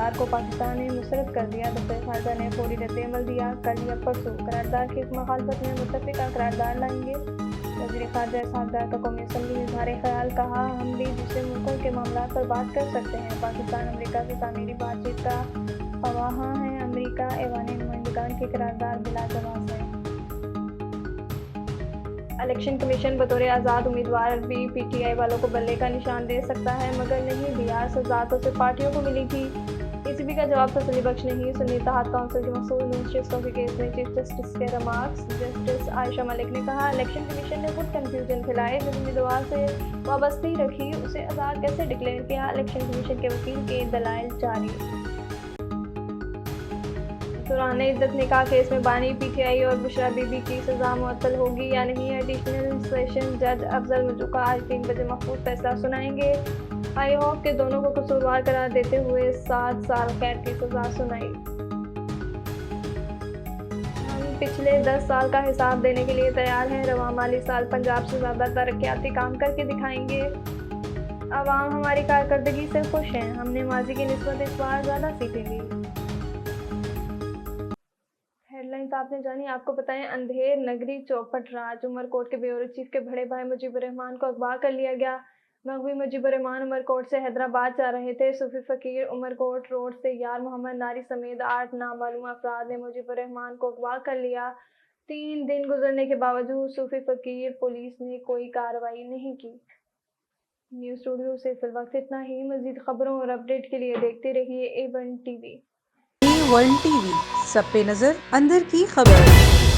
करारदार को पाकिस्तान ने मुस्तरद कर दिया। दफ्तर खारजा ने फौरी रद्द-ए-अमल दिया, कर लिया परसों। करारदार की मुखालफत में मुत्तफिका करारदार लाएंगे। वज़ीर खारजा इसहाक डार का कौमी असम्बली में इज़हार ख्याल, कहा हम भी दूसरे मुल्कों के मामलात पर बात कर सकते हैं। पाकिस्तान अमेरिका से तामीरी बातचीत का ख्वाहां है। अमेरिका ऐवान नुमाइंदगान की करारदार बिला जवाब है। इलेक्शन कमीशन बतौर आज़ाद उम्मीदवार भी PTI वालों को बल्ले का निशान दे सकता है, मगर नहीं दिया। सजा तो सिर्फ पार्टियों को मिली थी। PCB का जवाब तसल्ली बख्श नहीं। सुन्नी इत्तेहाद काउंसिल के मसूल नून शिफ्टों के केस में चीफ जस्टिस के रिमार्क्स। जस्टिस आयशा मलिक ने कहा, इलेक्शन कमीशन ने खुद कंफ्यूजन फैलाए। जब उम्मीदवार से वाबस्ती रखी, उसे आज़ाद कैसे डिक्लेयर किया। इलेक्शन कमीशन के वकील के दलाइल जारी। दौरान इद्दत निकाह केस में बानी PTI और बुशरा बीबी की सजा मुअत्तल होगी या नहीं। एडिशनल सेशन जज अफजल मजूका आज 3 बजे महफूज फैसला सुनाएंगे। आई होप के दोनों को कसूरवार करार देते हुए 7 साल कैद की सजा सुनाई। हम पिछले 10 साल का हिसाब देने के लिए तैयार हैं। रवां माली साल पंजाब से ज़्यादा तरक्याती काम करके दिखाएंगे। अवाम हमारी कारकर्दगी से खुश हैं। हमने माजी की निस्बत इस बार ज़्यादा सीटें ली। हेडलाइंस आपने जानी। आपको बताएं, अंधेर नगरी चौपट राज। उमरकोट के ब्यूरो चीफ के बड़े भाई मुजीबुर रहमान को अगवा कर लिया गया। मगवी मुजीबुर रहमान उमरकोट से हैदराबाद जा रहे थे। सूफी फकीर उमरकोट रोड से यार मोहम्मद नारी समेत 8 नामालूम अफराद ने मुजीबुर रहमान को अगवा कर लिया। 3 दिन गुजरने के बावजूद सूफी फकीर पुलिस ने कोई कार्रवाई नहीं की। न्यूज़ स्टूडियो से फिल वक्त इतना ही। मजीद खबरों और अपडेट के लिए देखते रहिए A1 TV। A1 TV, सब पे नजर, अंदर की खबर।